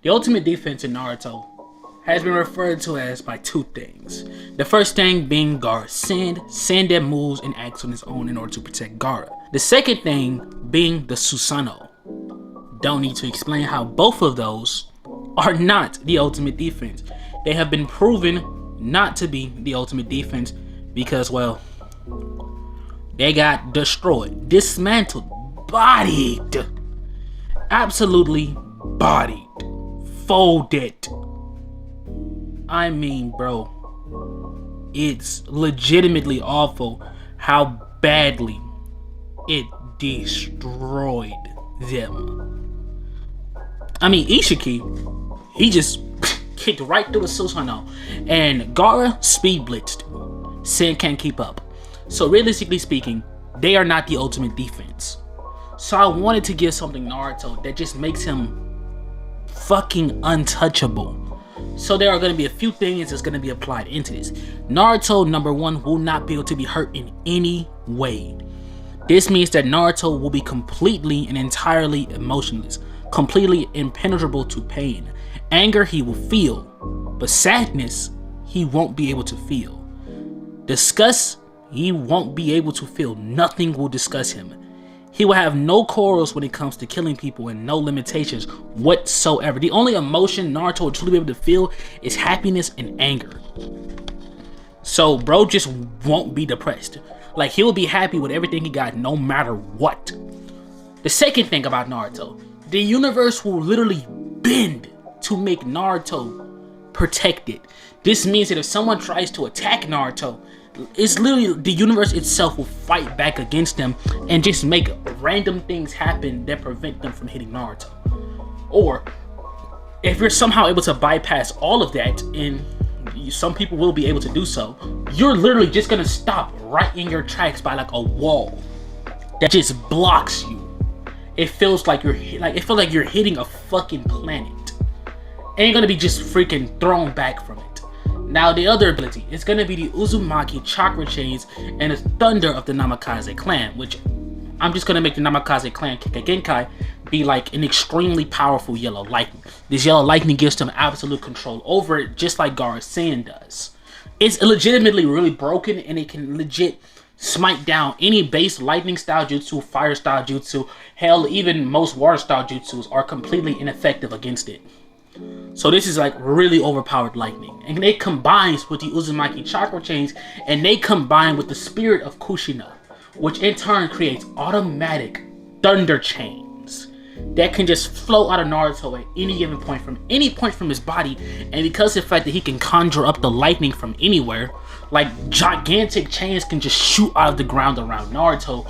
The ultimate defense in Naruto has been referred to as by two things. The first thing being Gaara's sand that moves and acts on its own in order to protect Gaara. The second thing being the Susanoo. Don't need to explain how both of those are not the ultimate defense. They have been proven not to be the ultimate defense because, well, they got destroyed, dismantled, bodied, absolutely bodied, folded. I mean, bro, it's legitimately awful how badly it destroyed them. I mean, Ishiki, he just kicked right through the Susanoo, and Gaara speed blitzed. Sen can't keep up. So realistically speaking, they are not the ultimate defense. So I wanted to give something Naruto that just makes him fucking untouchable. So there are going to be a few things that's going to be applied into this. Naruto, number one, will not be able to be hurt in any way. This means that Naruto will be completely and entirely emotionless, completely impenetrable to pain. Anger he will feel, but sadness he won't be able to feel. Disgust he won't be able to feel. Nothing will disgust him. He will have no quarrels when it comes to killing people and no limitations whatsoever. The only emotion Naruto will truly be able to feel is happiness and anger. So bro just won't be depressed. Like, he will be happy with everything he got no matter what. The second thing about Naruto, the universe will literally bend to make Naruto protected. This means that if someone tries to attack Naruto, it's literally the universe itself will fight back against them and just make random things happen that prevent them from hitting Naruto. Or if you're somehow able to bypass all of that, and some people will be able to do so, you're literally just gonna stop right in your tracks by like a wall that just blocks you. It feels like you're hitting a fucking planet, and you're gonna be just freaking thrown back from it. Now the other ability is going to be the Uzumaki chakra chains and the thunder of the Namikaze clan, which I'm just going to make the Namikaze clan Kikagenkai be like an extremely powerful yellow lightning. This yellow lightning gives them absolute control over it, just like Gaara's sand does. It's legitimately really broken, and it can legit smite down any base lightning style jutsu, fire style jutsu, hell, even most water style jutsus are completely ineffective against it. So this is like really overpowered lightning, and it combines with the Uzumaki chakra chains, and they combine with the spirit of Kushina, which in turn creates automatic thunder chains that can just flow out of Naruto at any given point from his body. And because of the fact that he can conjure up the lightning from anywhere, like gigantic chains can just shoot out of the ground around Naruto,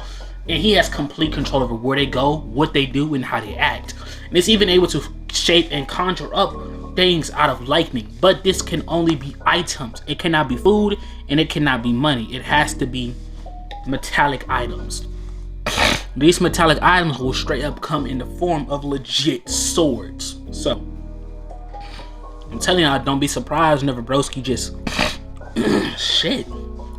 and he has complete control over where they go, what they do, and how they act. And it's even able to shape and conjure up things out of lightning. But this can only be items. It cannot be food, and it cannot be money. It has to be metallic items. These metallic items will straight up come in the form of legit swords. So I'm telling y'all, don't be surprised whenever Broski just shit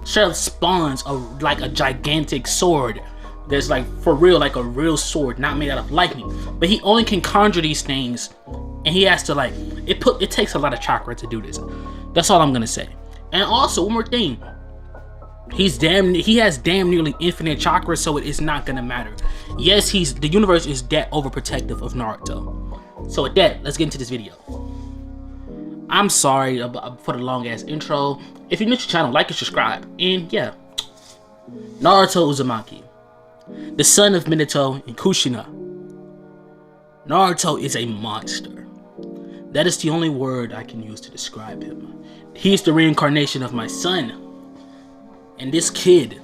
straight up spawns like a gigantic sword that's like for real, like a real sword, not made out of lightning. But he only can conjure these things, and he has to like it takes a lot of chakra to do this. That's all I'm gonna say. And also one more thing, he has damn nearly infinite chakra, so it is not gonna matter. Yes, the universe is that overprotective of Naruto. So with that, let's get into this video. I'm sorry for the long ass intro. If you're new to the channel, like and subscribe. And yeah, Naruto Uzumaki, the son of Minato and Kushina. Naruto is a monster. That is the only word I can use to describe him. He is the reincarnation of my son. And this kid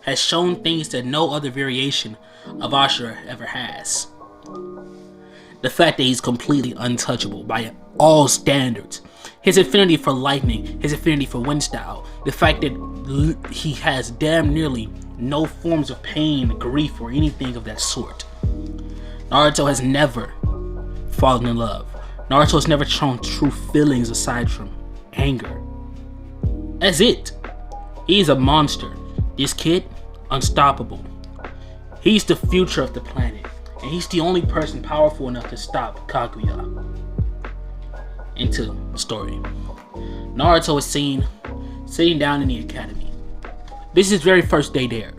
has shown things that no other variation of Ashura ever has. The fact that he's completely untouchable by all standards. His affinity for lightning, his affinity for wind style, the fact that he has damn nearly no forms of pain, grief, or anything of that sort. Naruto has never fallen in love. Naruto has never shown true feelings aside from anger. That's it. He's a monster. This kid, unstoppable. He's the future of the planet, and he's the only person powerful enough to stop Kaguya. into the story. Naruto is seen sitting down in the academy. This is his very first day there,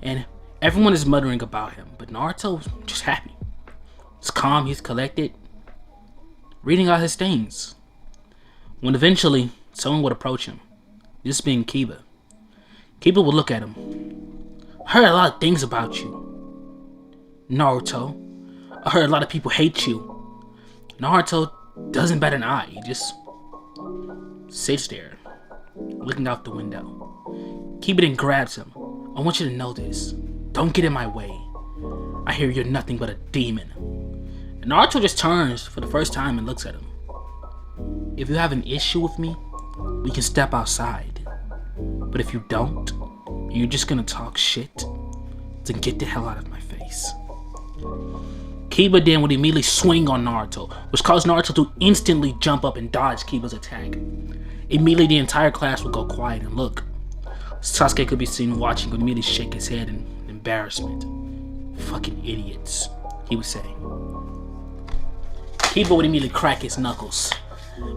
and everyone is muttering about him, but Naruto's just happy. He's calm, he's collected, reading out his things. When eventually someone would approach him, this being Kiba. Kiba would look at him. I heard a lot of things about you, Naruto. I heard a lot of people hate you. Naruto doesn't bat an eye. He just sits there, looking out the window. Kiba then grabs him. I want you to know this. Don't get in my way. I hear you're nothing but a demon. And Naruto just turns for the first time and looks at him. If you have an issue with me, we can step outside. But if you don't, and you're just gonna talk shit, then get the hell out of my face. Kiba then would immediately swing on Naruto, which caused Naruto to instantly jump up and dodge Kiba's attack. Immediately the entire class would go quiet and look. Sasuke could be seen watching, would immediately shake his head in embarrassment. Fucking idiots, he would say. Kiba would immediately crack his knuckles.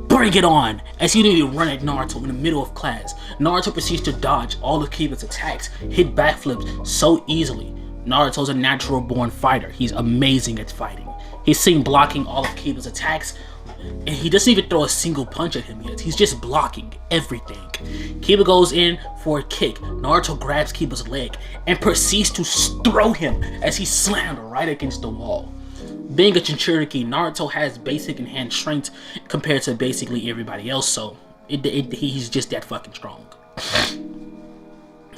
Bring it on! As he immediately run at Naruto in the middle of class. Naruto proceeds to dodge all of Kiba's attacks, hit backflips so easily. Naruto's a natural born fighter. He's amazing at fighting. He's seen blocking all of Kiba's attacks, and he doesn't even throw a single punch at him yet. He's just blocking everything. Kiba goes in for a kick. Naruto grabs Kiba's leg and proceeds to throw him as he's slammed right against the wall. Being a Jinchuriki, Naruto has basic enhanced strength compared to basically everybody else, so he's just that fucking strong.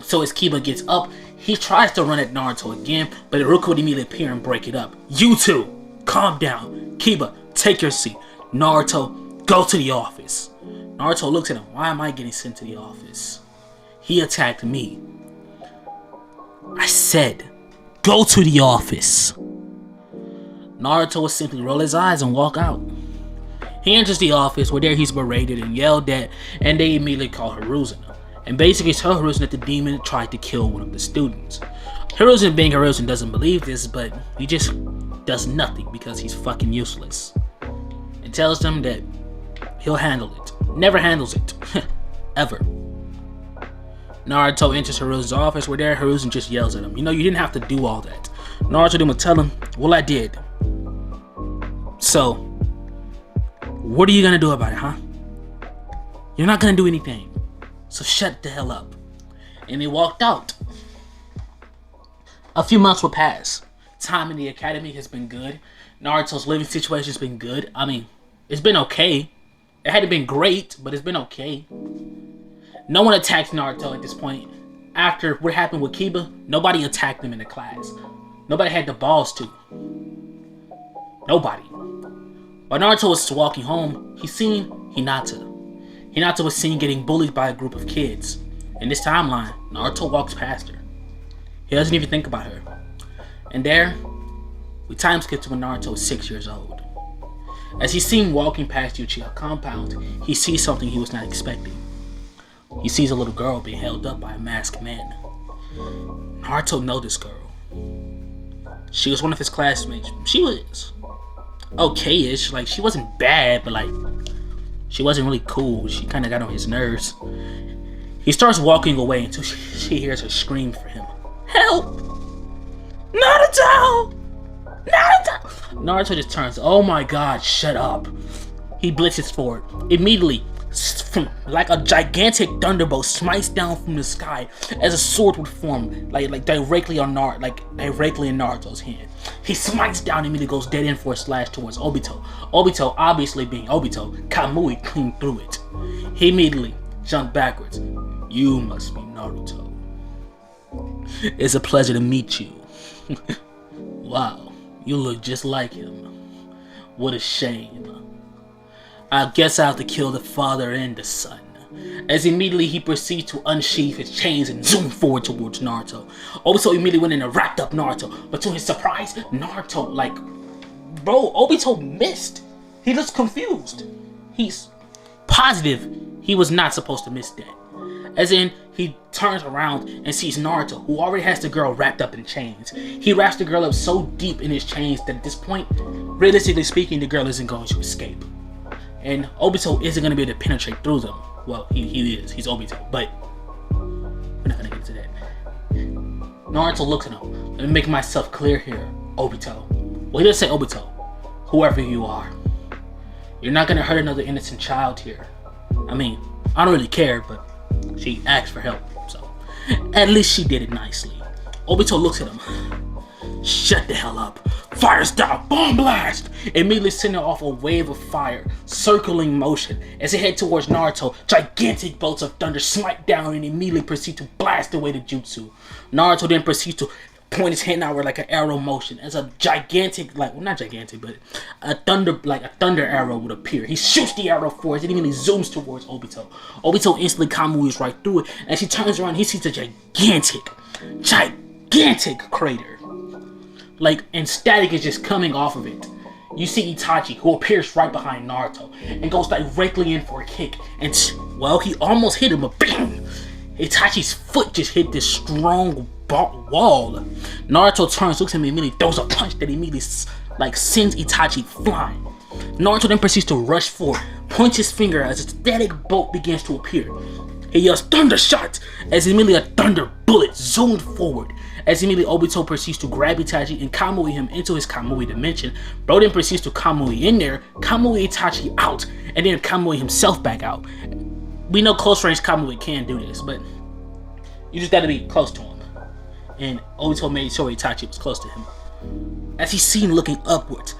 So as Kiba gets up, he tries to run at Naruto again, but Iruka would immediately appear and break it up. You two, calm down. Kiba, take your seat. Naruto, go to the office. Naruto looks at him. Why am I getting sent to the office? He attacked me. I said, go to the office. Naruto would simply roll his eyes and walk out. He enters the office where there he's berated and yelled at, and they immediately call Hiruzen and basically tell Hiruzen that the demon tried to kill one of the students. Hiruzen, being Hiruzen, doesn't believe this, but he just does nothing because he's fucking useless. And tells them that he'll handle it. Never handles it. Ever. Naruto enters Hiruzen's office where there Hiruzen just yells at him. You know, you didn't have to do all that. Naruto then would tell him, well, I did. So, what are you gonna do about it, huh? You're not gonna do anything. So shut the hell up. And they walked out. A few months will pass. Time in the academy has been good. Naruto's living situation has been good. I mean, it's been okay. It hadn't been great, but it's been okay. No one attacked Naruto at this point. After what happened with Kiba, nobody attacked him in the class. Nobody had the balls to. Nobody. While Naruto was walking home, he seen Hinata. Hinata was seen getting bullied by a group of kids. In this timeline, Naruto walks past her. He doesn't even think about her. And there, we time skip to when Naruto is 6 years old. As he's seen walking past the Uchiha compound, he sees something he was not expecting. He sees a little girl being held up by a masked man. Naruto knows this girl. She was one of his classmates. She was okay-ish. Like, she wasn't bad, but like, she wasn't really cool. She kind of got on his nerves. He starts walking away until she hears her scream for him. Help! Naruto! Naruto! Naruto just turns. Oh my god, shut up. He blitzes forward. Immediately, like a gigantic thunderbolt smites down from the sky as a sword would form, like directly on directly in Naruto's hand. He smites down and immediately goes dead in for a slash towards Obito. Obito, obviously being Obito, Kamui clean through it. He immediately jumped backwards. You must be Naruto. It's a pleasure to meet you. Wow, you look just like him. What a shame. I guess I have to kill the father and the son. As immediately he proceeds to unsheath his chains and zoom forward towards Naruto. Obito immediately went in and wrapped up Naruto, but to his surprise, Naruto, Obito missed. He looks confused. He's positive he was not supposed to miss that. As in, he turns around and sees Naruto, who already has the girl wrapped up in chains. He wraps the girl up so deep in his chains that at this point, realistically speaking, the girl isn't going to escape. and Obito isn't gonna be able to penetrate through them. Well, he is. He's Obito, but we're not gonna get into that. Naruto looks at him. Let me make myself clear here, Obito. Well, he doesn't say Obito. Whoever you are, you're not gonna hurt another innocent child here. I mean, I don't really care, but she asked for help, so at least she did it nicely. Obito looks at him. Shut the hell up. Fire style, bomb blast! Immediately sending off a wave of fire, circling motion. As they head towards Naruto, gigantic bolts of thunder smite down and immediately proceed to blast away the jutsu. Naruto then proceeds to point his hand outward like an arrow motion as a gigantic, like, well, not gigantic, but a thunder arrow would appear. He shoots the arrow forward and immediately zooms towards Obito. Obito instantly kamuis right through it. As he turns around, he sees a gigantic crater. Like, and static is just coming off of it. You see Itachi, who appears right behind Naruto, and goes directly in for a kick. And, well, he almost hit him, but bang! Itachi's foot just hit this strong wall. Naruto turns, looks at him, and immediately throws a punch that immediately, like, sends Itachi flying. Naruto then proceeds to rush forward, points his finger as a static bolt begins to appear. He yells, "Thunder shot!" as immediately a thunder bullet zoomed forward. As immediately Obito proceeds to grab Itachi and Kamui him into his Kamui dimension. Bro then proceeds to Kamui in there, Kamui Itachi out, and then Kamui himself back out. We know close range Kamui can do this, but you just gotta be close to him. And Obito made sure Itachi was close to him. As he's seen looking upwards,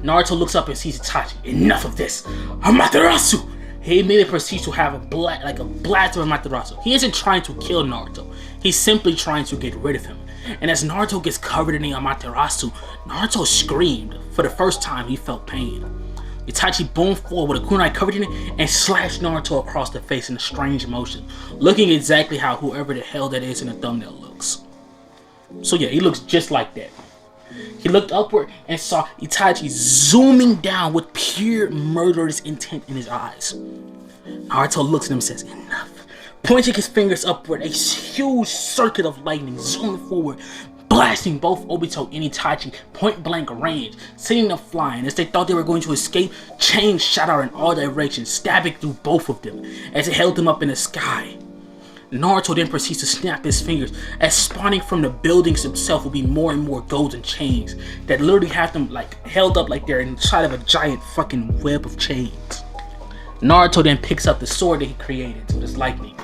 Naruto looks up and sees Itachi. Enough of this! Amaterasu! He immediately proceeds to have a blast of Amaterasu. He isn't trying to kill Naruto. He's simply trying to get rid of him. And as Naruto gets covered in the Amaterasu, Naruto screamed. For the first time, he felt pain. Itachi boomed forward with a kunai covered in it and slashed Naruto across the face in a strange motion, looking exactly how whoever the hell that is in the thumbnail looks. So yeah, he looks just like that. He looked upward and saw Itachi zooming down with pure murderous intent in his eyes. Naruto looks at him and says, "Enough." Pointing his fingers upward, a huge circuit of lightning zoomed forward, blasting both Obito and Itachi point blank range, sending them flying. As they thought they were going to escape, chains shot out in all directions, stabbing through both of them as it held them up in the sky. Naruto then proceeds to snap his fingers as spawning from the buildings himself will be more and more golden chains that literally have them like held up like they're inside of a giant fucking web of chains. Naruto then picks up the sword that he created with his lightning,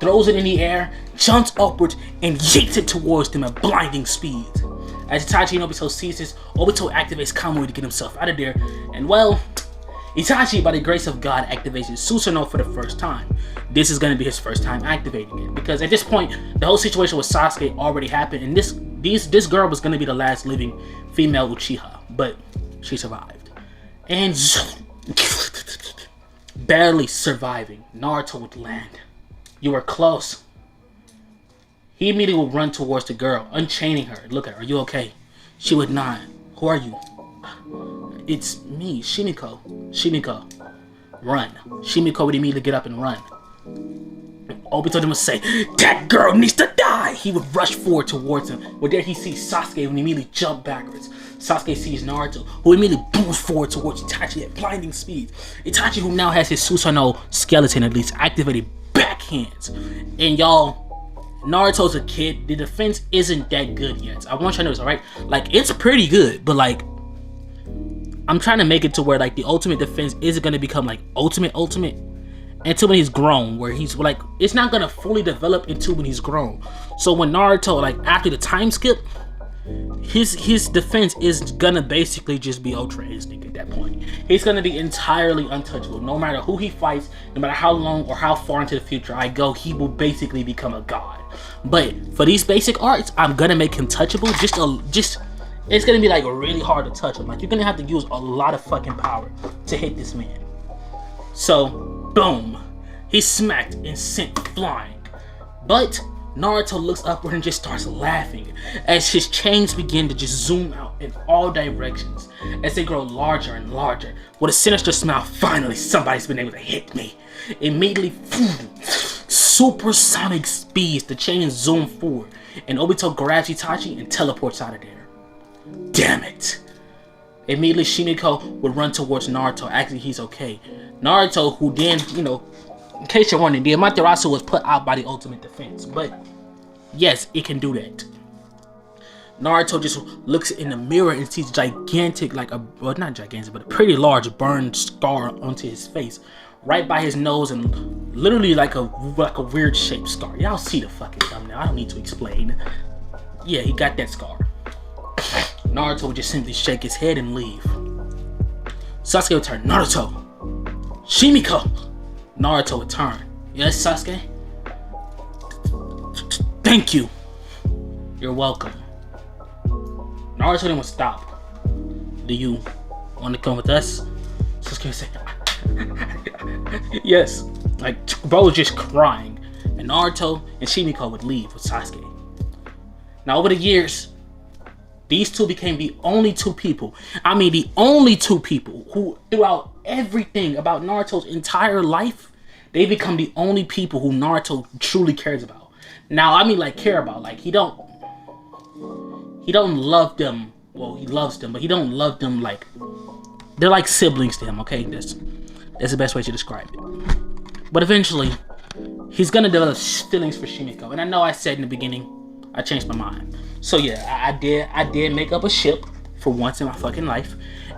throws it in the air, jumps upwards, and yeets it towards them at blinding speed. As Itachi and Obito sees this, Obito activates Kamui to get himself out of there, and well, Itachi, by the grace of God, activates his Susanoo for the first time. This is going to be his first time activating it, because at this point, the whole situation with Sasuke already happened, and this girl was going to be the last living female Uchiha, but she survived. And barely surviving, Naruto would land. "You were close." He immediately would run towards the girl, unchaining her. Look at her, "Are you okay?" She would nod. "Who are you?" "It's me, Shimiko." "Shimiko, run." Shimiko would immediately get up and run. Obito then would say, "That girl needs to die!" He would rush forward towards him, but there he sees Sasuke and immediately jump backwards. Sasuke sees Naruto, who immediately booms forward towards Itachi at blinding speed. Itachi, who now has his Susanoo skeleton at least activated backhands. And y'all, Naruto's a kid. The defense isn't that good yet. I want you to know this, alright? Like, it's pretty good, but like, I'm trying to make it to where like the ultimate defense isn't gonna become like ultimate until when he's grown, where he's like, it's not gonna fully develop until when he's grown. So when Naruto, like after the time skip, his defense is gonna basically just be Ultra Instinct at that point. He's gonna be entirely untouchable. No matter who he fights, no matter how long or how far into the future I go, he will basically become a god. But for these basic arts, I'm gonna make him touchable. It's gonna be like really hard to touch him. Like, you're gonna have to use a lot of fucking power to hit this man. So, boom, he's smacked and sent flying. But Naruto looks upward and just starts laughing as his chains begin to just zoom out in all directions as they grow larger and larger. With a sinister smile, "Finally, somebody's been able to hit me." Immediately, supersonic speeds, the chains zoom forward, and Obito grabs Itachi and teleports out of there. Damn it. Immediately, Shimiko would run towards Naruto, asking he's okay. Naruto, who then, in case you're wondering, the Amaterasu was put out by the Ultimate Defense, but yes, it can do that. Naruto just looks in the mirror and sees gigantic, not gigantic, but a pretty large burned scar onto his face, right by his nose, and literally like a weird shaped scar. Y'all see the fucking thumbnail. I don't need to explain. Yeah, he got that scar. Naruto would just simply shake his head and leave. Sasuke would turn. Naruto! Shimiko! Naruto would turn. Yes, Sasuke? Thank you. You're welcome. Naruto then would stop. Do you want to come with us? Sasuke would say, yes. Bro was just crying. And Naruto and Shimiko would leave with Sasuke. Now, over the years, these two became the only two people who, throughout everything about Naruto's entire life, they become the only people who Naruto truly cares about. Now, care about. He don't love them. Well, he loves them, but he don't love them like they're like siblings to him. Okay, that's the best way to describe it. But eventually, he's gonna develop feelings for Shimiko, and I know I said in the beginning, I changed my mind. So yeah, I did make up a ship for once in my fucking life,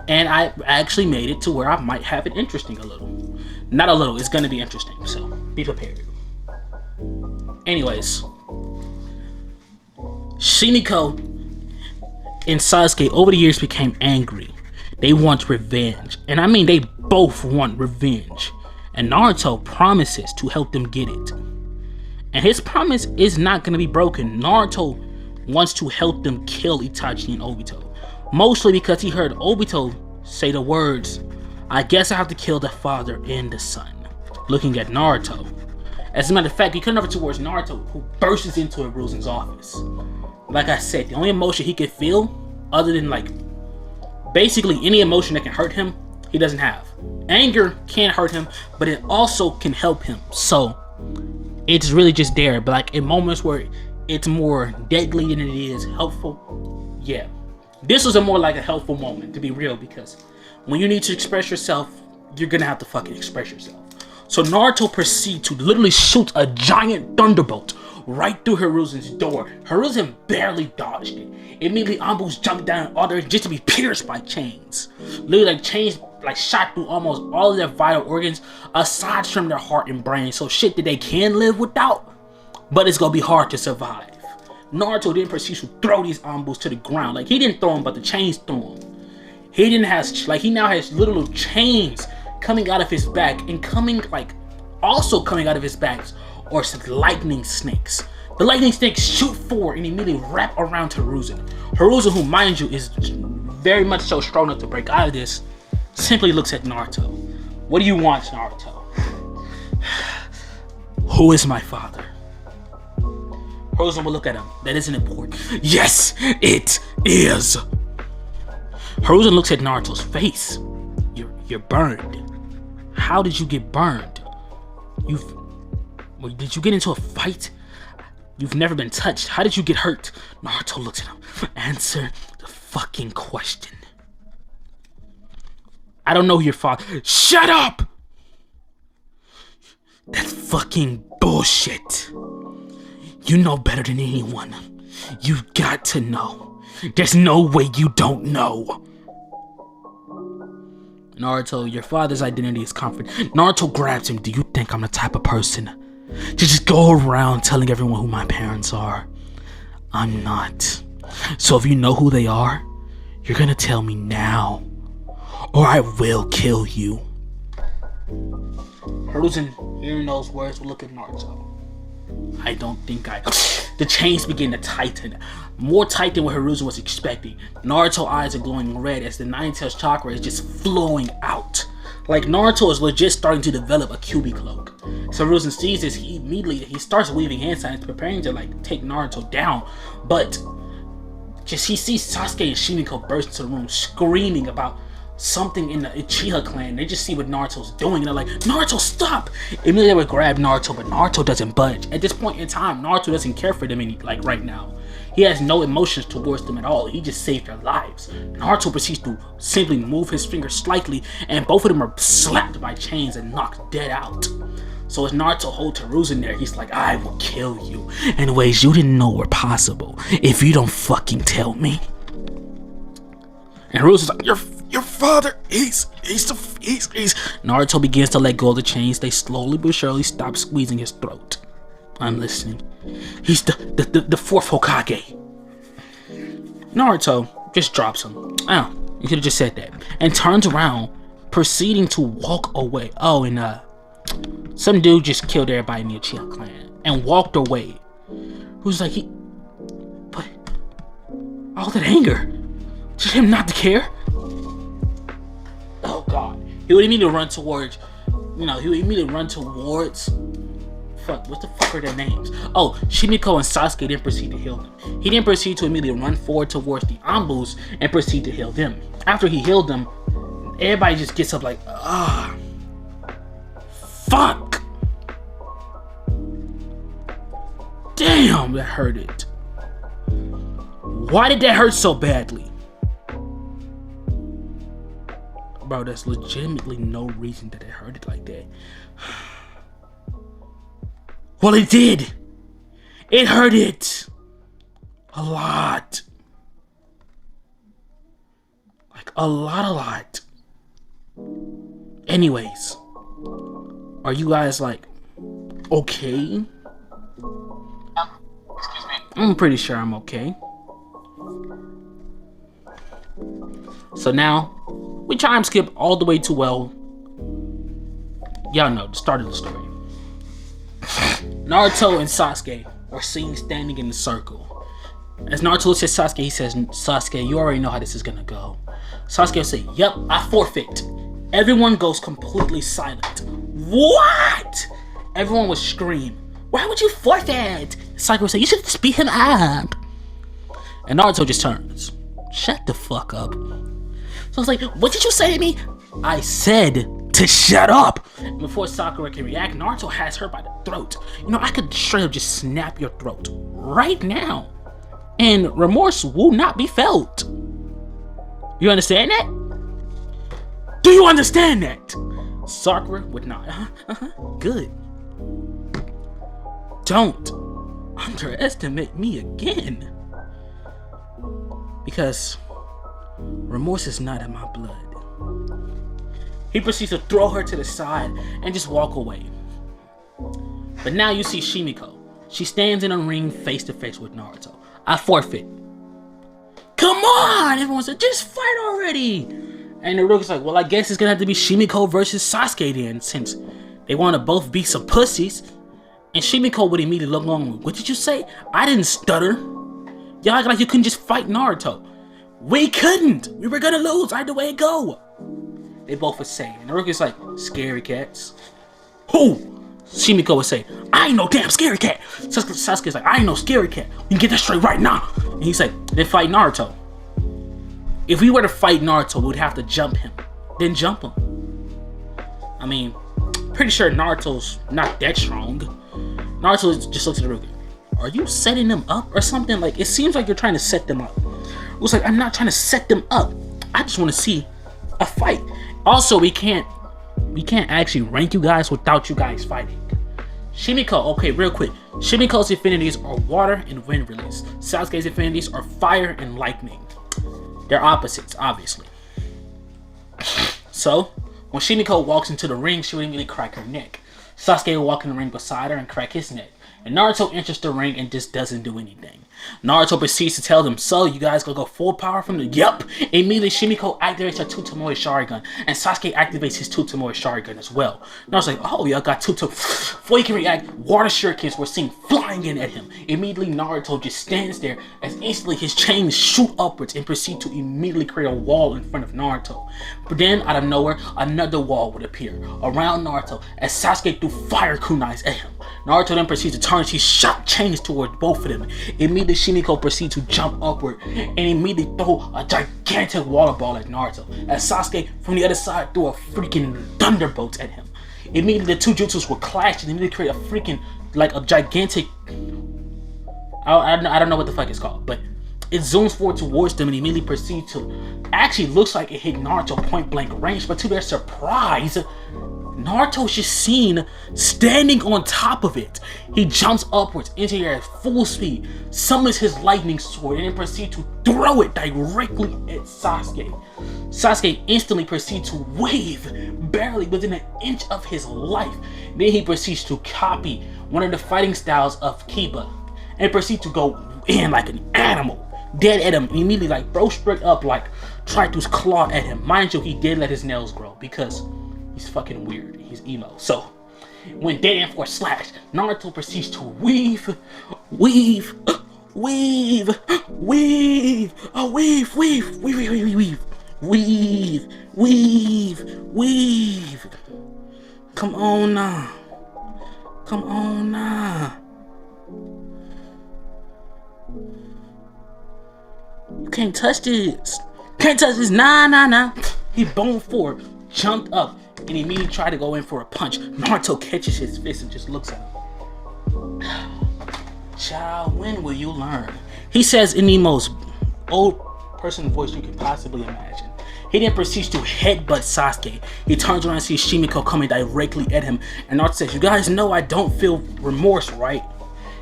and I actually made it to where I might have it interesting a little. Not a little, it's gonna be interesting, so be prepared. Anyways, Shimiko and Sasuke over the years became angry. They want revenge, and they both want revenge. And Naruto promises to help them get it. And his promise is not going to be broken. Naruto wants to help them kill Itachi and Obito. Mostly because he heard Obito say the words, "I guess I have to kill the father and the son." Looking at Naruto. As a matter of fact, he comes over towards Naruto, who bursts into Hiruzen's office. Like I said, the only emotion he could feel, other than basically any emotion that can hurt him, he doesn't have. Anger can hurt him, but it also can help him. So it's really just there, but in moments where it's more deadly than it is helpful, yeah. This was more like a helpful moment, to be real, because when you need to express yourself, you're gonna have to fucking express yourself. So Naruto proceeds to literally shoot a giant thunderbolt right through Hiruzen's door. Hiruzen barely dodged it. Immediately, Anbu's jumped down and ordered just to be pierced by chains. Literally, chains shot through almost all of their vital organs, aside from their heart and brain. So shit that they can live without, but it's gonna be hard to survive. Naruto then proceeds to throw these Anbus to the ground. He didn't throw them, but the chains threw them. He didn't have he now has little chains coming out of his back, and also coming out of his back or some lightning snakes. The lightning snakes shoot forward and immediately wrap around Hiruzen. Hiruzen, who mind you is very much so strong enough to break out of this, simply looks at Naruto. What do you want, Naruto? Who is my father? Hiruzen will look at him. That isn't important. Yes, it is. Hiruzen looks at Naruto's face. You're burned. How did you get burned? Did you get into a fight? You've never been touched. How did you get hurt? Naruto looks at him. Answer the fucking question. I don't know your father. Shut up! That's fucking bullshit. You know better than anyone. You've got to know. There's no way you don't know. Naruto, your father's identity is confident. Naruto grabs him. Do you think I'm the type of person to just go around telling everyone who my parents are? I'm not. So if you know who they are, you're gonna tell me now, or I will kill you. Hiruzen, hearing those words, will look at Naruto. I don't think The chains begin to tighten. More tight than what Hiruzen was expecting. Naruto's eyes are glowing red as the Nine-Tails chakra is just flowing out. Naruto is legit starting to develop a Kyuubi cloak. So Hiruzen sees this, he starts weaving hand signs, preparing to take Naruto down. But he sees Sasuke and Shimiko burst into the room, screaming about something in the Uchiha clan. They just see what Naruto's doing and they're like, Naruto, stop! Immediately they would grab Naruto, but Naruto doesn't budge. At this point in time, Naruto doesn't care for them right now. He has no emotions towards them at all. He just saved their lives. Naruto proceeds to simply move his finger slightly, and both of them are slapped by chains and knocked dead out. So as Naruto holds Hiruzen there, he's like, I will kill you in ways you didn't know were possible if you don't fucking tell me. And Hiruzen's like, your father, he's. Naruto begins to let go of the chains. They slowly but surely stop squeezing his throat. I'm listening. He's the fourth Hokage. Naruto just drops him. Oh, you could have just said that. And turns around, proceeding to walk away. Oh, and some dude just killed everybody in the Uchiha clan and walked away. Who's like, but all that anger, just him not to care? Oh God. He would immediately run towards, fuck, what the fuck are their names? Oh, Shimiko and Sasuke didn't proceed to heal them. He didn't proceed to immediately run forward towards the Anbus and proceed to heal them. After he healed them, everybody just gets up like, fuck. Damn, that hurted. Why did that hurt so badly? Bro, there's legitimately no reason that it hurted like that. Well, it did. It hurted a lot. Like a lot. Anyways, are you guys like okay? Excuse me. I'm pretty sure I'm okay. So now we time skip all the way to, well, y'all know the start of the story. Naruto and Sasuke are seen standing in the circle. As Naruto looks at Sasuke, he says, Sasuke, you already know how this is gonna go. Sasuke will say, yep, I forfeit. Everyone goes completely silent. What? Everyone will scream, why would you forfeit? Sasuke will say, you should just beat him up. And Naruto just turns, shut the fuck up. So I was like, what did you say to me? I said to shut up. And before Sakura can react, Naruto has her by the throat. I could straight up just snap your throat right now, and remorse will not be felt. You understand that? Do you understand that? Sakura would not. Good. Don't underestimate me again, because remorse is not in my blood. He proceeds to throw her to the side and just walk away. But now you see Shimiko. She stands in a ring face to face with Naruto. I forfeit. Come on! Everyone said, just fight already! And Naruto's like, well, I guess it's gonna have to be Shimiko versus Sasuke then, since they want to both be some pussies. And Shimiko would immediately look along. What did you say? I didn't stutter. Y'all act like you couldn't just fight Naruto. We couldn't. We were gonna lose either way it go. They both would say. And Naruto's like, scary cats. Who? Shimiko would say, I ain't no damn scary cat. Sasuke's like, I ain't no scary cat. We can get that straight right now. And he's like, then fight Naruto. If we were to fight Naruto, we would have to jump him. Then jump him. I mean, pretty sure Naruto's not that strong. Naruto just looks at Naruto. Are you setting them up or something? Like, it seems like you're trying to set them up. It was like, I'm not trying to set them up. I just want to see a fight. Also, we can't actually rank you guys without you guys fighting. Shimiko, okay, real quick. Shimiko's affinities are water and wind release. Sasuke's affinities are fire and lightning. They're opposites, obviously. So, when Shimiko walks into the ring, she would immediately crack her neck. Sasuke will walk in the ring beside her and crack his neck. And Naruto enters the ring and just doesn't do anything. Naruto proceeds to tell them, so you guys gonna go full power from the... Yup! Immediately Shimiko activates her two Tomoe Sharingan, and Sasuke activates his two Tomoe Sharingan as well. Naruto's like, oh, y'all got two Before you can react, water shurikens were seen flying banging at him. Immediately Naruto just stands there as instantly his chains shoot upwards and proceed to immediately create a wall in front of Naruto. But then out of nowhere, another wall would appear around Naruto as Sasuke threw fire kunais at him. Naruto then proceeds to turn his shot chains towards both of them. Immediately Shimiko proceeds to jump upward and immediately throw a gigantic water ball at Naruto as Sasuke from the other side threw a freaking thunderbolt at him. Immediately the two jutsus will clash and immediately create a freaking, like a gigantic, I don't know what the fuck it's called, but it zooms forward towards them and immediately proceeds to, actually looks like it hit Naruto point blank range, but to their surprise, Naruto's just seen standing on top of it. He jumps upwards into the air at full speed, summons his lightning sword, and then proceeds to throw it directly at Sasuke. Sasuke instantly proceeds to wave, barely within an inch of his life. Then he proceeds to copy one of the fighting styles of Kiba and proceeds to go in like an animal, dead at him, and immediately like throw straight up, like try to claw at him. Mind you, he did let his nails grow because he's fucking weird. He's emo. So, when dead end for a slash, Naruto proceeds to weave, weave, weave, weave, oh, weave, weave, weave, weave, weave, weave, weave, weave. Come on now. Come on now. You can't touch this. Can't touch this. Nah. He boned forward, jumped up, and immediately tried to go in for a punch. Naruto catches his fist and just looks at him. Child, when will you learn? He says in the most old person voice you can possibly imagine. He then proceeds to headbutt Sasuke. He turns around and sees Shimiko coming directly at him. And Naruto says, "You guys know I don't feel remorse, right?"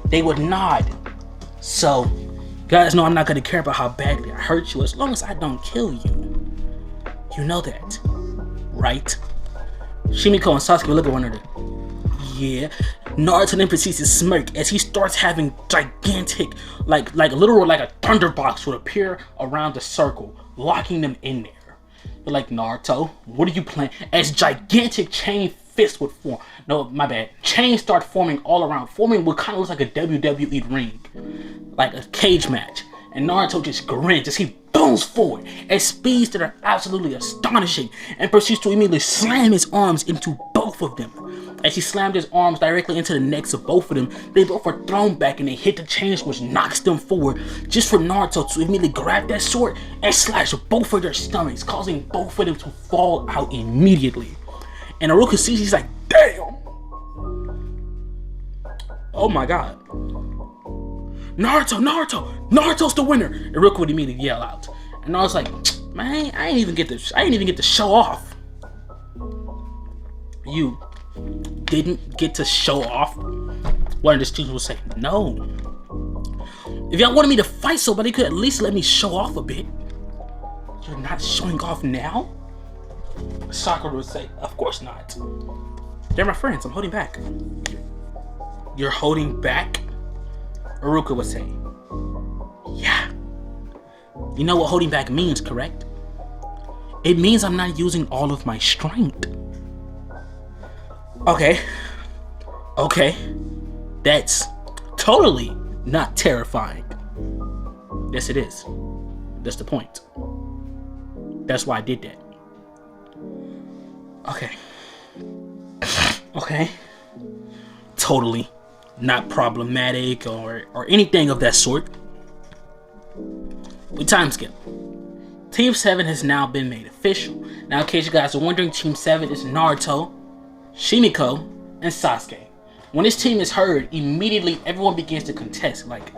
They would nod. So, you guys know I'm not going to care about how badly I hurt you as long as I don't kill you. You know that, right? Shimiko and Sasuke look at one another. Yeah. Naruto then proceeds to smirk as he starts having gigantic, like literal, like a thunderbox would appear around the circle, locking them in there. They're like, Naruto, what are you playing? As gigantic chain fists would form. No, my bad. Chains start forming all around, forming what kind of looks like a WWE ring, like a cage match. And Naruto just grins as he booms forward at speeds that are absolutely astonishing and proceeds to immediately slam his arms into both of them. As he slammed his arms directly into the necks of both of them, they both are thrown back and they hit the chains, which knocks them forward, just for Naruto to immediately grab that sword and slash both of their stomachs, causing both of them to fall out immediately. And Naruto sees, he's like, damn! Oh my god. Naruto's the winner! And Naruto would immediately yell out. And I was like, man, I didn't even get to show off. You didn't get to show off? One of the students would say, no. If y'all wanted me to fight somebody, you could at least let me show off a bit. You're not showing off now? Sakura would say, of course not. They're my friends, I'm holding back. You're holding back? Iruka would say, yeah. You know what holding back means, correct? It means I'm not using all of my strength. Okay. That's totally not terrifying. Yes, it is. That's the point. That's why I did that. Okay. Totally not problematic or anything of that sort. We time skip. Team 7 has now been made official. Now, in case you guys are wondering, Team 7 is Naruto, Shimiko, and Sasuke. When this team is heard, immediately everyone begins to contest. Like,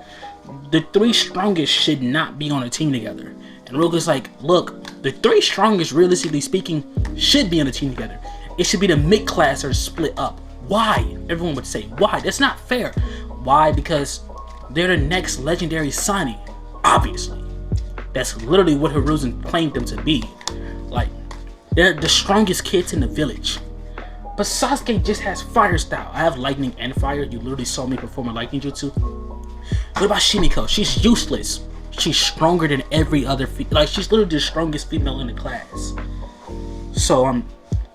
the three strongest should not be on a team together. And Ruka's like, look, the three strongest, realistically speaking, should be on a team together. It should be the mid-classers split up. Why? Everyone would say, why? That's not fair. Why? Because they're the next legendary signing. Obviously. That's literally what Hiruzen claimed them to be. Like, they're the strongest kids in the village. But Sasuke just has fire style. I have lightning and fire. You literally saw me perform a lightning jutsu. What about Shimiko? She's useless. She's stronger than every other like, she's literally the strongest female in the class. So I'm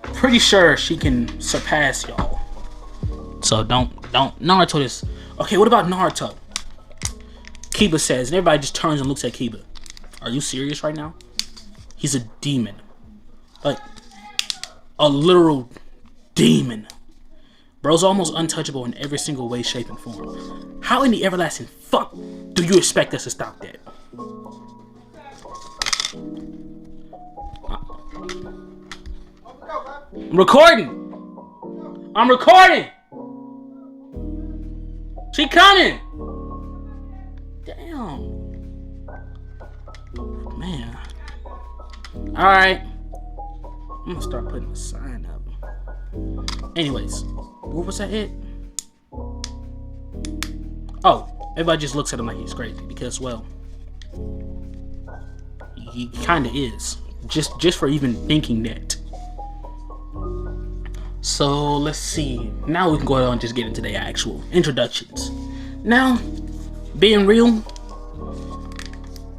pretty sure she can surpass y'all. So don't Naruto this. Okay, what about Naruto? Kiba says, and everybody just turns and looks at Kiba. Are you serious right now? He's a demon. Like, a literal demon. Bro's almost untouchable in every single way, shape, and form. How in the everlasting fuck do you expect us to stop that? I'm recording! I'm recording! She coming! Damn. Man. Alright. I'm gonna start putting the sign up. Anyways, what was that hit? Oh, everybody just looks at him like he's crazy because, well, he kinda is. Just for even thinking that. So let's see. Now we can go ahead and just get into the actual introductions. Now, being real,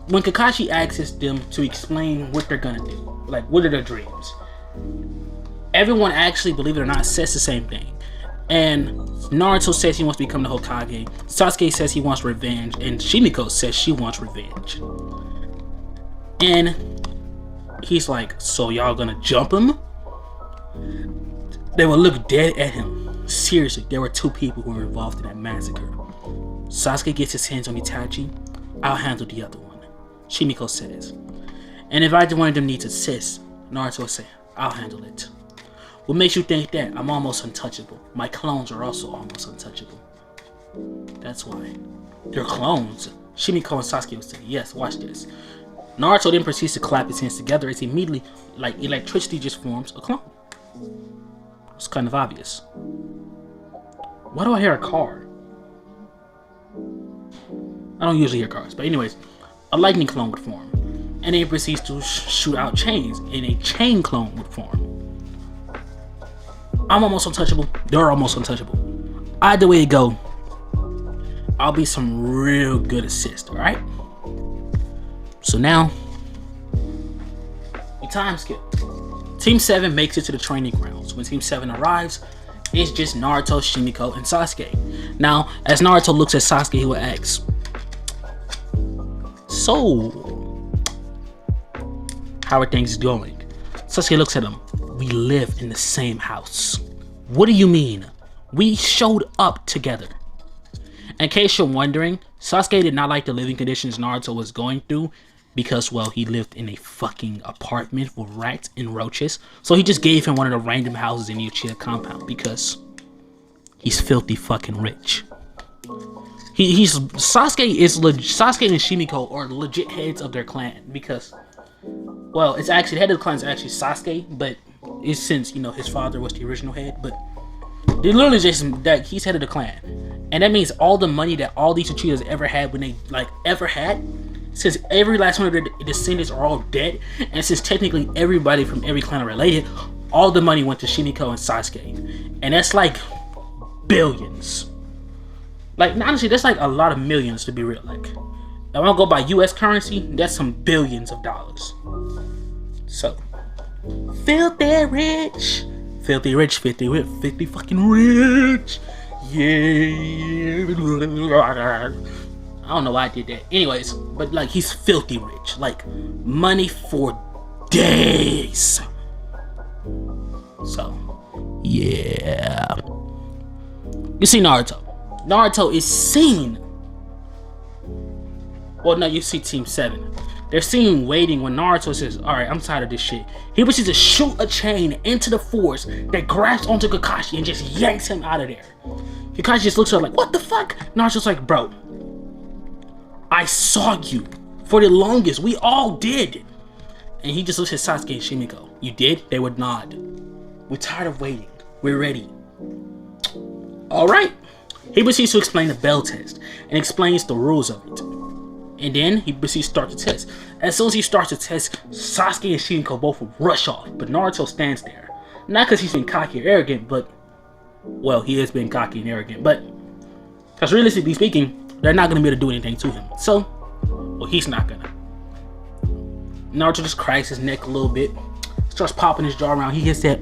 when Kakashi asks them to explain what they're gonna do, like what are their dreams, everyone actually, believe it or not, says the same thing. And Naruto says he wants to become the Hokage, Sasuke says he wants revenge, and Shimiko says she wants revenge. And he's like, so y'all gonna jump him? They would look dead at him. Seriously, there were 2 people who were involved in that massacre. Sasuke gets his hands on Itachi. I'll handle the other one, Shimiko says. And if either one of them needs assist, Naruto will say, I'll handle it. What makes you think that? I'm almost untouchable. My clones are also almost untouchable. That's why. They're clones. Shimiko and Sasuke will say, yes, watch this. Naruto then proceeds to clap his hands together as immediately, like electricity, just forms a clone. It's kind of obvious. Why do I hear a car? I don't usually hear cars, but anyways, a lightning clone would form, and it proceeds to shoot out chains, and a chain clone would form. I'm almost untouchable. They're almost untouchable. Either way it go, I'll be some real good assist. All right. So now, we time skip. Team 7 makes it to the training grounds. When Team 7 arrives, it's just Naruto, Shimiko, and Sasuke. Now, as Naruto looks at Sasuke, he will ask, so, how are things going? Sasuke looks at him. We live in the same house. What do you mean? We showed up together. In case you're wondering, Sasuke did not like the living conditions Naruto was going through because, well, he lived in a fucking apartment with rats and roaches. So he just gave him one of the random houses in the Uchiha compound because he's filthy fucking rich. Sasuke and Shimiko are legit heads of their clan because, well, it's actually, the head of the clan is actually Sasuke, but it's since, you know, his father was the original head, but they're literally just that he's head of the clan. And that means all the money that all these Uchihas ever had when they, like, ever had, since every last one of their descendants are all dead, and since technically everybody from every clan are related, all the money went to Shimiko and Sasuke. And that's like billions. Like, honestly, that's like a lot of millions to be real. Like, if I don't go by US currency, that's some billions of dollars. So, filthy rich. Filthy rich, 50 fucking rich. Yeah. I don't know why I did that. Anyways, but like, he's filthy rich. Like, money for days. So, yeah. You see Naruto. Naruto is seen. Well, no, you see Team 7. They're seen waiting when Naruto says, alright, I'm tired of this shit. He proceeds to shoot a chain into the forest that grabs onto Kakashi and just yanks him out of there. Kakashi just looks at him like, what the fuck? Naruto's like, bro, I saw you for the longest. We all did. And he just looks at Sasuke and Shimiko. You did? They would nod. We're tired of waiting. We're ready. Alright. He proceeds to explain the bell test and explains the rules of it. And then he proceeds to start the test. As soon as he starts the test, Sasuke and Shimiko both will rush off, but Naruto stands there. Not because he's been cocky or arrogant, but, well, he has been cocky and arrogant, but because realistically speaking, they're not going to be able to do anything to him. So, well, he's not going to. Naruto just cracks his neck a little bit, starts popping his jaw around. He hits that.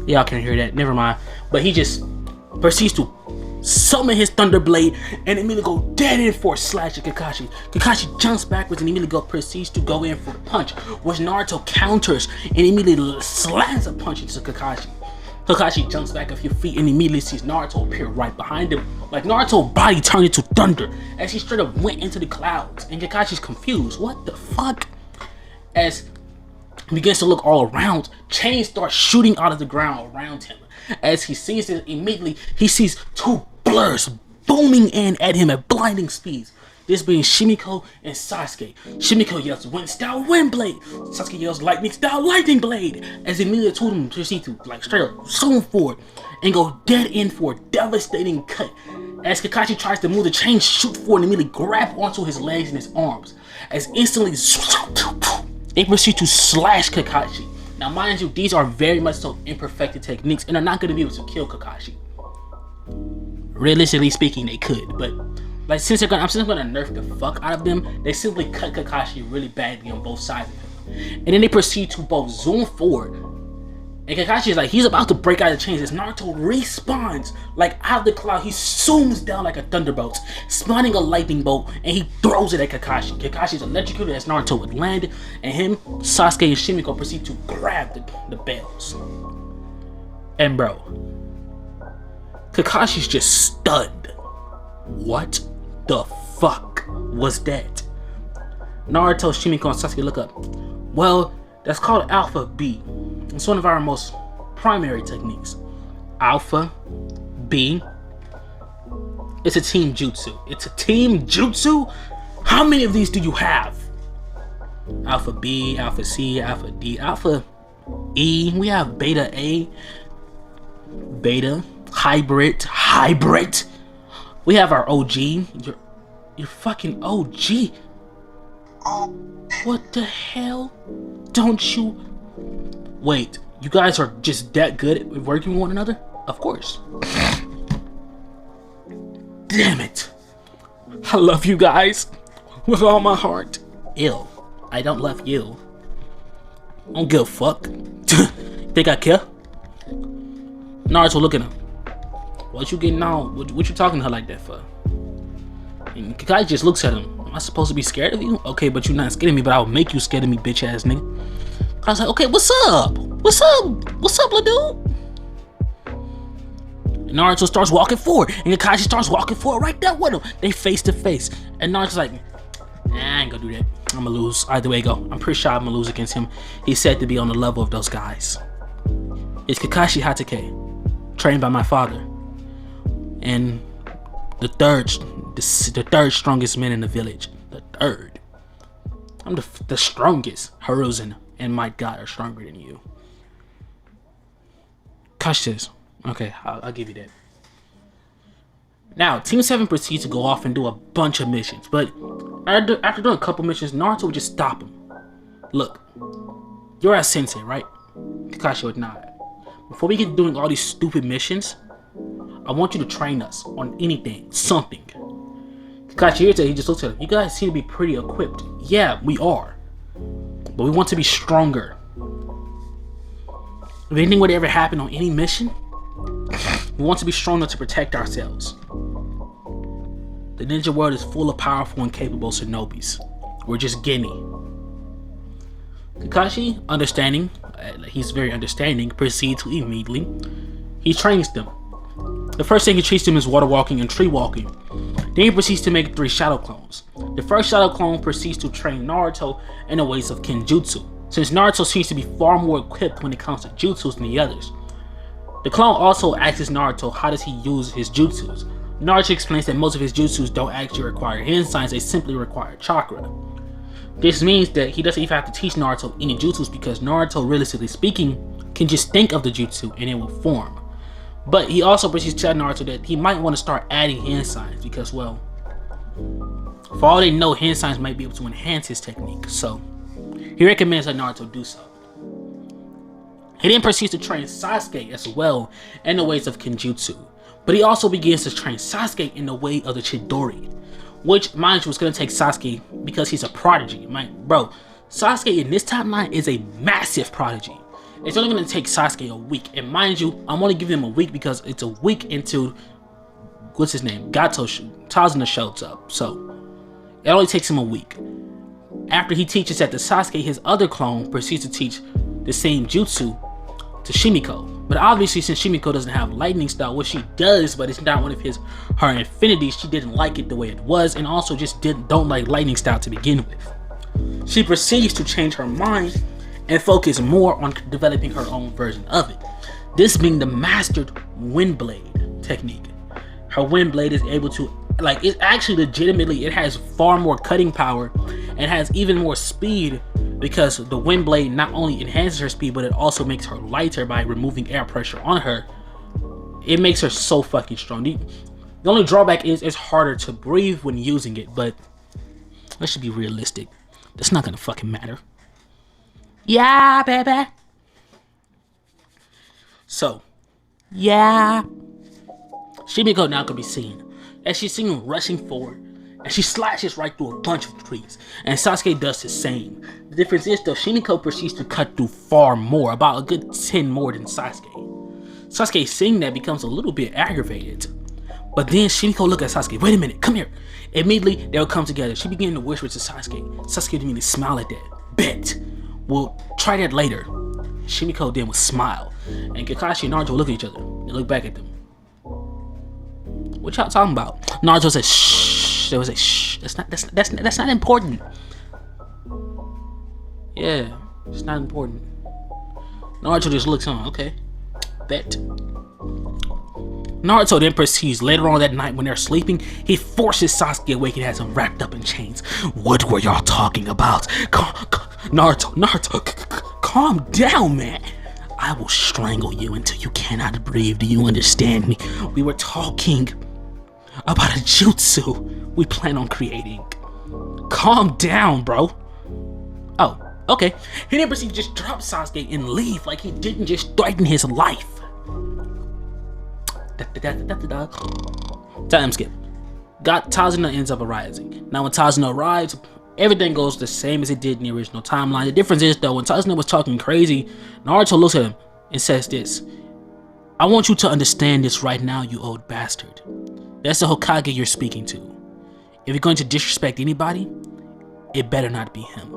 Y'all can't hear that. Never mind. But he just proceeds to summon his Thunder Blade, and immediately go dead in for a slash at Kakashi. Kakashi jumps backwards and immediately proceeds to go in for a punch, which Naruto counters and immediately slams a punch into Kakashi. Kakashi jumps back a few feet and immediately sees Naruto appear right behind him. Like Naruto's body turned into thunder as he straight up went into the clouds, and Kakashi's confused. What the fuck? As he begins to look all around, chains start shooting out of the ground around him. As he sees it, immediately he sees two blurs booming in at him at blinding speeds. This being Shimiko and Sasuke. Shimiko yells Wind Style Wind Blade. Sasuke yells Lightning Style Lightning Blade. As immediately two of them proceed to straight up zoom forward and go dead in for a devastating cut. As Kakashi tries to move, the chain shoot forward and immediately grab onto his legs and his arms. As instantly they proceed to slash Kakashi. Now mind you, these are very much so imperfected techniques and are not going to be able to kill Kakashi. Realistically speaking, they could, but like since I'm simply gonna nerf the fuck out of them, they simply cut Kakashi really badly on both sides of him. And then they proceed to both zoom forward. And Kakashi is like, he's about to break out of the chains as Naruto respawns like out of the cloud. He zooms down like a thunderbolt, spawning a lightning bolt, and he throws it at Kakashi. Kakashi's electrocuted as Naruto would land, and him, Sasuke, and Shimiko proceed to grab the bells. And bro, Kakashi's just stunned. What the fuck was that? Naruto, Shimiko, and Sasuke look up. Well, that's called Alpha B. It's one of our most primary techniques. Alpha B. It's a team jutsu. It's a team jutsu? How many of these do you have? Alpha B, Alpha C, Alpha D, Alpha E. We have Beta A, Beta, Hybrid. We have our OG. You're fucking OG. What the hell? Don't you... Wait, you guys are just that good at working with one another? Of course. Damn it. I love you guys with all my heart. Ew, I don't love you. I don't give a fuck. Think I care? Naruto, look at him. What you getting on? What you talking to her like that for? And Kakashi just looks at him. Am I supposed to be scared of you? Okay, but you're not scared of me, but I'll make you scared of me, bitch ass nigga. I was like, okay, what's up? What's up, little dude? And Naruto starts walking forward, and Kakashi starts walking forward right there with him. They face to face, and Naruto's like, nah, I ain't gonna do that. I'm gonna lose. Either way go. I'm pretty sure I'm gonna lose against him. He's said to be on the level of those guys. It's Kakashi Hatake, trained by my father, and the third strongest man in the village. The third. I'm the strongest. Hiruzen and my god are stronger than you. Kakashi says, okay, I'll give you that. Now, Team 7 proceeds to go off and do a bunch of missions, but after doing a couple missions, Naruto would just stop him. Look, you're our sensei, right? Kakashi would nod. Before we get doing all these stupid missions, I want you to train us on anything, something. Kakashi irritated, he just looks at him. You guys seem to be pretty equipped. Yeah, we are. But we want to be stronger. If anything would ever happen on any mission, we want to be stronger to protect ourselves. The ninja world is full of powerful and capable shinobis. We're just guinea. Kakashi, understanding, he's very understanding, proceeds to immediately, he trains them. The first thing he teaches them is water walking and tree walking. Then he proceeds to make 3 shadow clones. The first shadow clone proceeds to train Naruto in the ways of Kenjutsu, since Naruto seems to be far more equipped when it comes to jutsus than the others. The clone also asks Naruto how does he use his jutsus. Naruto explains that most of his jutsus don't actually require hand signs, they simply require chakra. This means that he doesn't even have to teach Naruto any jutsus because Naruto, realistically speaking, can just think of the jutsu and it will form. But he also proceeds to tell Naruto that he might want to start adding hand signs because, well, for all they know, hand signs might be able to enhance his technique. So he recommends that Naruto do so. He then proceeds to train Sasuke as well in the ways of Kenjutsu. But he also begins to train Sasuke in the way of the Chidori, which, mind you, is going to take Sasuke because he's a prodigy. Bro, Sasuke in this timeline is a massive prodigy. It's only going to take Sasuke a week. And mind you, I'm only giving him a week because it's a week into what's his name? Tazuna shows up. So it only takes him a week. After he teaches that to Sasuke, his other clone proceeds to teach the same jutsu to Shimiko. But obviously, since Shimiko doesn't have lightning style, what she does, but it's not one of her infinities, she didn't like it the way it was, and also just don't like lightning style to begin with. She proceeds to change her mind and focus more on developing her own version of it. This being the mastered wind blade technique. Her wind blade is able to, like, it actually legitimately, it has far more cutting power and has even more speed, because the wind blade not only enhances her speed, but it also makes her lighter by removing air pressure on her. It makes her so fucking strong. The only drawback is it's harder to breathe when using it, but let's just be realistic. That's not gonna fucking matter. Yeah, baby. So, yeah. Shimiko now can be seen as she's seen rushing forward, and she slashes right through a bunch of trees, and Sasuke does the same. The difference is though, Shimiko proceeds to cut through far more, about a good 10 more than Sasuke. Sasuke, seeing that, becomes a little bit aggravated, but then Shimiko look at Sasuke. Wait a minute, come here. Immediately they'll come together. She began to whisper to Sasuke. Sasuke didn't even smile at that. Bet. We'll try that later. Shimiko then will smile, and Kakashi and Naruto look at each other. They look back at them. What y'all talking about? Naruto says, shh. They was like, shh. That's not important. Yeah, it's not important. Naruto just looks on. Okay, bet. Naruto then proceeds later on that night when they're sleeping. He forces Sasuke awake and has him wrapped up in chains. What were y'all talking about? Naruto, calm down, man. I will strangle you until you cannot breathe. Do you understand me? We were talking about a jutsu we plan on creating. Calm down, bro. Oh, okay. He then proceeds to just drop Sasuke and leave like he didn't just threaten his life. Time skip. Tazuna ends up arising. Now when Tazuna arrives, everything goes the same as it did in the original timeline. The difference is though, when Tazuna was talking crazy, Naruto looks at him and says this. I want you to understand this right now, you old bastard. That's the Hokage you're speaking to. If you're going to disrespect anybody, it better not be him.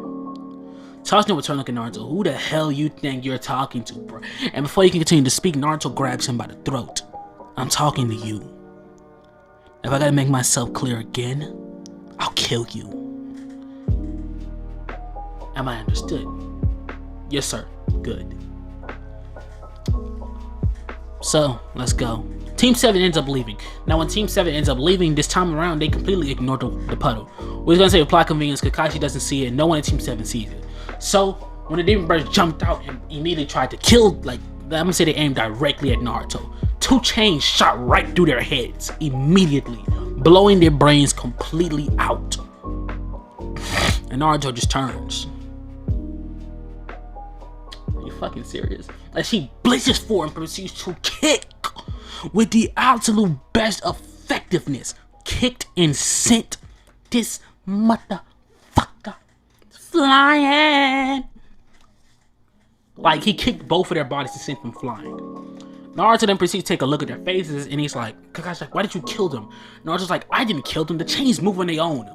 Tazuna will turn look at Naruto. Who the hell you think you're talking to, bro? And before he can continue to speak, Naruto grabs him by the throat. I'm talking to you. If I gotta make myself clear again, I'll kill you. Am I understood? Yes, sir. Good. So, let's go. Team 7 ends up leaving. Now, when Team 7 ends up leaving, this time around, they completely ignore the puddle. We're gonna say with plot convenience, Kakashi doesn't see it, and no one in Team 7 sees it. So, when the Demon Birds jumped out and immediately tried to kill, like, I'm gonna say they aimed directly at Naruto. 2 chains shot right through their heads immediately, blowing their brains completely out. And Naruto just turns. Are you fucking serious? Like, she blazes forward and proceeds to kick with the absolute best effectiveness. Kicked and sent this motherfucker flying. Like, he kicked both of their bodies and sent them flying. Naruto then proceeds to take a look at their faces, and he's like, Kakashi's like, why did you kill them? Naruto's like, I didn't kill them. The chains move on their own.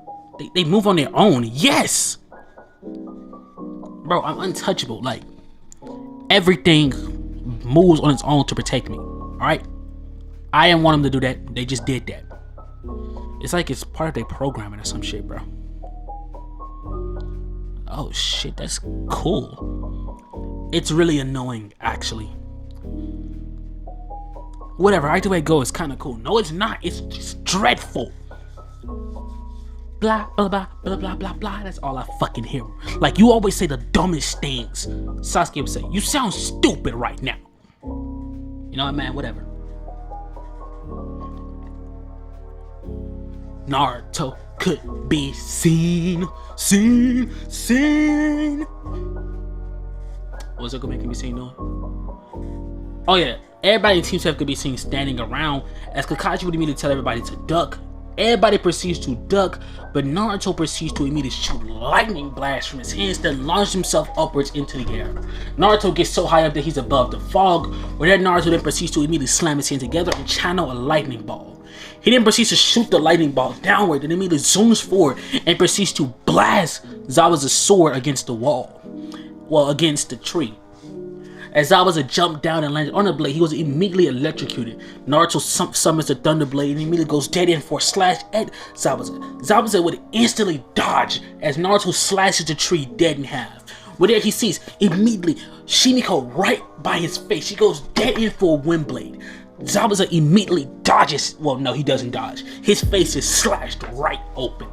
They move on their own. Yes! Bro, I'm untouchable. Like, everything moves on its own to protect me. Alright? I didn't want them to do that. They just did that. It's like it's part of their programming or some shit, bro. Oh shit, that's cool. It's really annoying, actually. Whatever, either way it goes, it's kind of cool. No, it's not. It's just dreadful. Blah, blah, blah, blah, blah, blah, blah. That's all I fucking hear. Like, you always say the dumbest things. Sasuke would say, you sound stupid right now. You know what, man? Whatever. Naruto could be seen. What's it gonna make me seen, though? Oh, yeah. Everybody in Team 7 could be seen standing around as Kakashi would immediately tell everybody to duck. Everybody proceeds to duck, but Naruto proceeds to immediately shoot lightning blasts from his hands that launch himself upwards into the air. Naruto gets so high up that he's above the fog, where that Naruto then proceeds to immediately slam his hands together and channel a lightning ball. He then proceeds to shoot the lightning bolt downward, and immediately zooms forward and proceeds to blast Zabuza's sword against the wall. Well, against the tree. As Zabuza jumped down and landed on the blade, he was immediately electrocuted. Naruto summons the Thunder Blade and immediately goes dead in for a slash at Zabuza. Zabuza would instantly dodge as Naruto slashes the tree dead in half. Where there he sees immediately Shimiko right by his face. She goes dead in for a wind blade. Zabuza immediately dodges. Well, no, he doesn't dodge. His face is slashed right open.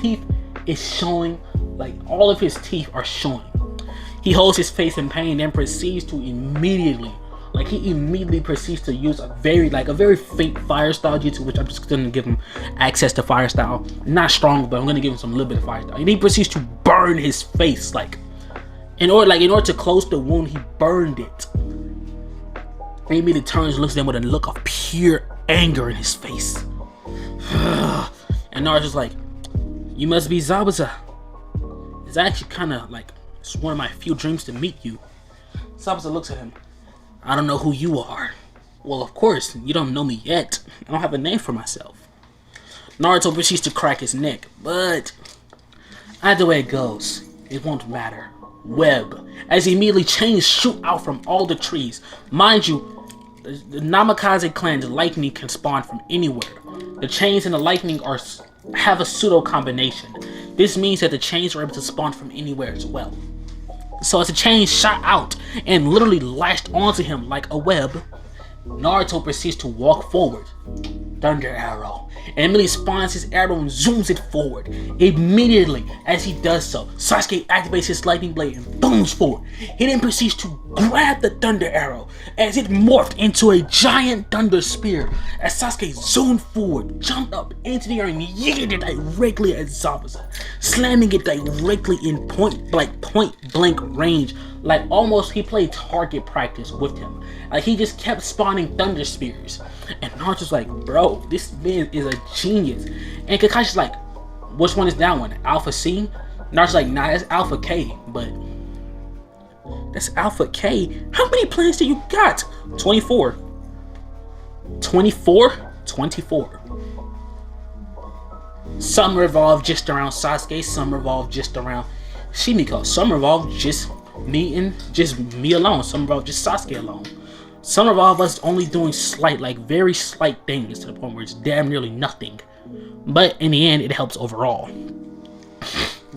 Teeth is showing, like all of his teeth are showing. He holds his face in pain and proceeds to immediately proceeds to use a very faint fire style jutsu, which I'm just gonna give him access to fire style. Not strong, but I'm gonna give him some little bit of fire style. And he proceeds to burn his face, in order to close the wound, he burned it. And he immediately turns and looks at them with a look of pure anger in his face. And Naruto's like, "You must be Zabuza. It's actually kind of like, it's one of my few dreams to meet you." Zabuza looks at him. "I don't know who you are." "Well, of course, you don't know me yet. I don't have a name for myself." Naruto proceeds to crack his neck, but either way it goes, it won't matter. Web. As immediately chains shoot out from all the trees. Mind you, the Namikaze clan's lightning can spawn from anywhere. The chains and the lightning have a pseudo combination. This means that the chains are able to spawn from anywhere as well. So as the chains shot out and literally lashed onto him like a web, Naruto proceeds to walk forward. Thunder arrow. And immediately spawns his arrow and zooms it forward. Immediately, as he does so, Sasuke activates his lightning blade and booms forward. He then proceeds to grab the thunder arrow as it morphed into a giant thunder spear. As Sasuke zoomed forward, jumped up into the air and yeeted it directly at Zabuza, slamming it directly in point blank range. Like almost he played target practice with him. Like he just kept spawning thunder spears. And Naruto's like, "Bro, this man is a genius." And Kakashi's like, "Which one is that one? Alpha C?" Naruto's like, "Nah, that's Alpha K, but that's Alpha K. How many planets do you got?" 24. 24? 24. Some revolve just around Sasuke, some revolve just around Shimiko, some revolve just me alone, some revolve just Sasuke alone. Some revolve us only doing very slight things to the point where it's damn nearly nothing. But in the end, it helps overall.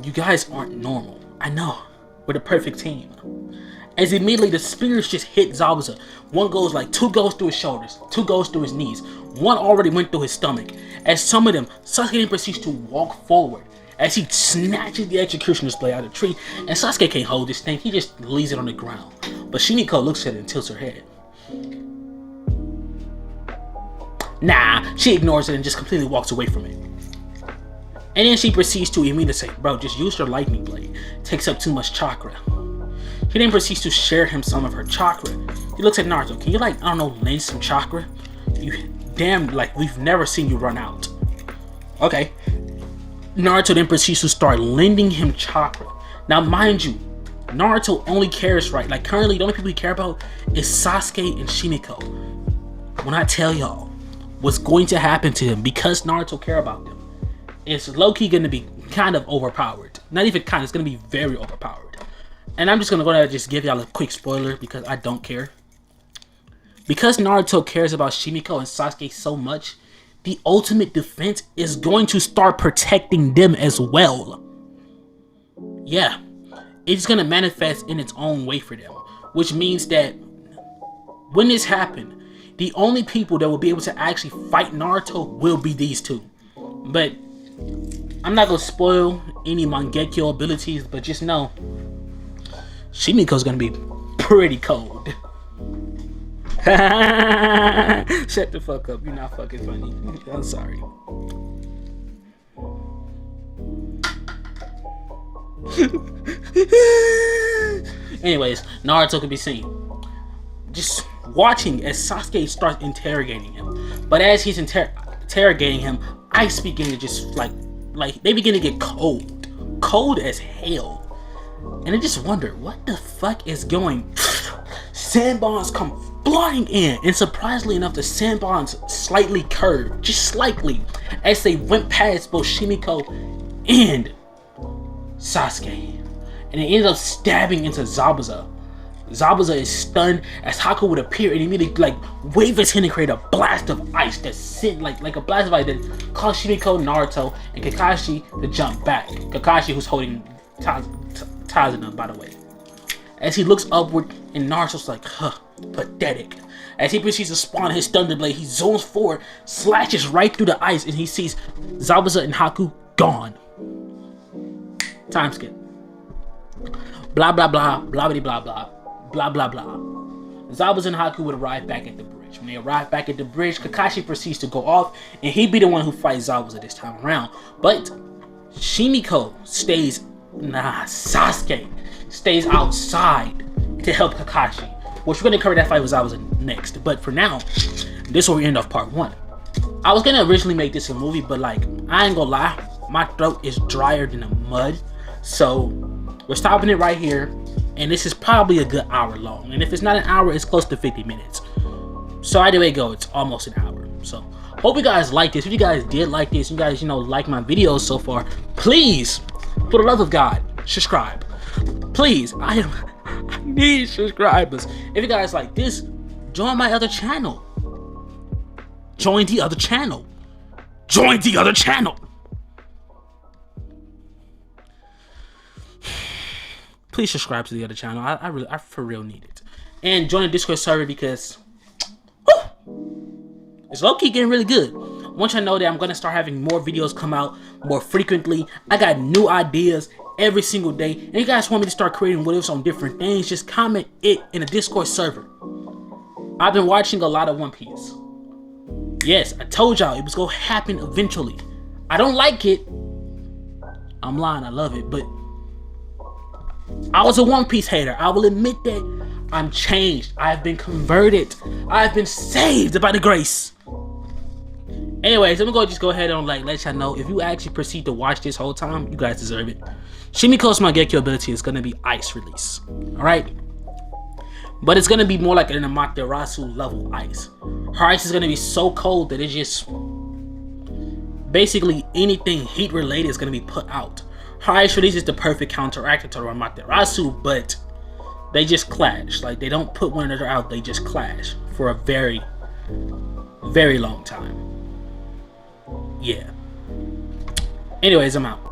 You guys aren't normal. I know. We're the perfect team. As immediately the spears just hit Zabuza. Two goes through his shoulders, two goes through his knees. One already went through his stomach. As some of them, Sasuke then proceeds to walk forward. As he snatches the executioner's blade out of the tree. And Sasuke can't hold this thing, he just leaves it on the ground. But Shimiko looks at it and tilts her head. Nah, she ignores it and just completely walks away from it. And then she proceeds to immediately say, "Bro, just use your lightning blade. It takes up too much chakra." She then proceeds to share him some of her chakra. He looks at Naruto. "Can you lend some chakra? We've never seen you run out." Okay. Naruto then proceeds to start lending him chakra. Now mind you, Naruto only cares, currently the only people he care about is Sasuke and Shimiko. When I tell y'all what's going to happen to him because Naruto care about them, it's low-key gonna be kind of overpowered. Not even kind, it's gonna be very overpowered. And I'm just gonna go ahead and just give y'all a quick spoiler because I don't care. Because Naruto cares about Shimiko and Sasuke so much, the ultimate defense is going to start protecting them as well. Yeah, it's gonna manifest in its own way for them, which means that when this happens, the only people that will be able to actually fight Naruto will be these two. But I'm not gonna spoil any Mangekyo abilities, but just know Shimiko's gonna be pretty cold. Shut the fuck up, you're not fucking funny. I'm sorry. Anyways, Naruto can be seen just watching as Sasuke starts interrogating him. But as he's interrogating him, ice begin to just they begin to get cold as hell. And I just wonder what the fuck is going. Sand bombs come flying in, and surprisingly enough, the sand bonds slightly curved, just slightly, as they went past both Shimiko and Sasuke, and it ended up stabbing into Zabuza. Zabuza is stunned as Haku would appear and immediately like wave his hand and create a blast of ice that sent like a blast of ice that caused Shimiko, Naruto, and Kakashi to jump back. Kakashi, who's holding Tazuna, by the way. As he looks upward, and Naruto's like, huh, pathetic. As he proceeds to spawn his Thunder Blade, he zooms forward, slashes right through the ice, and he sees Zabuza and Haku gone. Time skip. Blah blah blah, blah blah blah blah. Blah blah blah. Zabuza and Haku would arrive back at the bridge. When they arrive back at the bridge, Kakashi proceeds to go off, and he'd be the one who fights Zabuza this time around. But Sasuke stays outside to help Kakashi. Which we're gonna cover that fight with Zabuza next. But for now, this is where we end off part 1. I was gonna originally make this a movie, but like, I ain't gonna lie, my throat is drier than a mud. So we're stopping it right here. And this is probably a good hour long. And if it's not an hour, it's close to 50 minutes. So either way it go, it's almost an hour. So hope you guys like this. If you guys did like this, you guys, like my videos so far, please, for the love of God, subscribe. Please, I need subscribers. If you guys like this, join my other channel. Join the other channel. Join the other channel. Please subscribe to the other channel. I for real need it. And join the Discord server because it's low-key getting really good. Once I know that I'm going to start having more videos come out more frequently. I got new ideas every single day. And you guys want me to start creating videos on different things, just comment it in the Discord server. I've been watching a lot of One Piece. Yes, I told y'all it was going to happen eventually. I don't like it. I'm lying, I love it, but I was a One Piece hater. I will admit that. I'm changed. I've been converted. I've been saved by the grace. Anyways, I'm gonna just go ahead and let y'all know, if you actually proceed to watch this whole time, you guys deserve it. Shimiko's Mangekyo ability is gonna be ice release. Alright? But it's gonna be more like an Amaterasu level ice. Her ice is gonna be so cold that it's just basically anything heat related is gonna be put out. Her ice release is the perfect counteract to Amaterasu, but they just clash. Like, they don't put one another out, they just clash for a very, very long time. Yeah. Anyways, I'm out.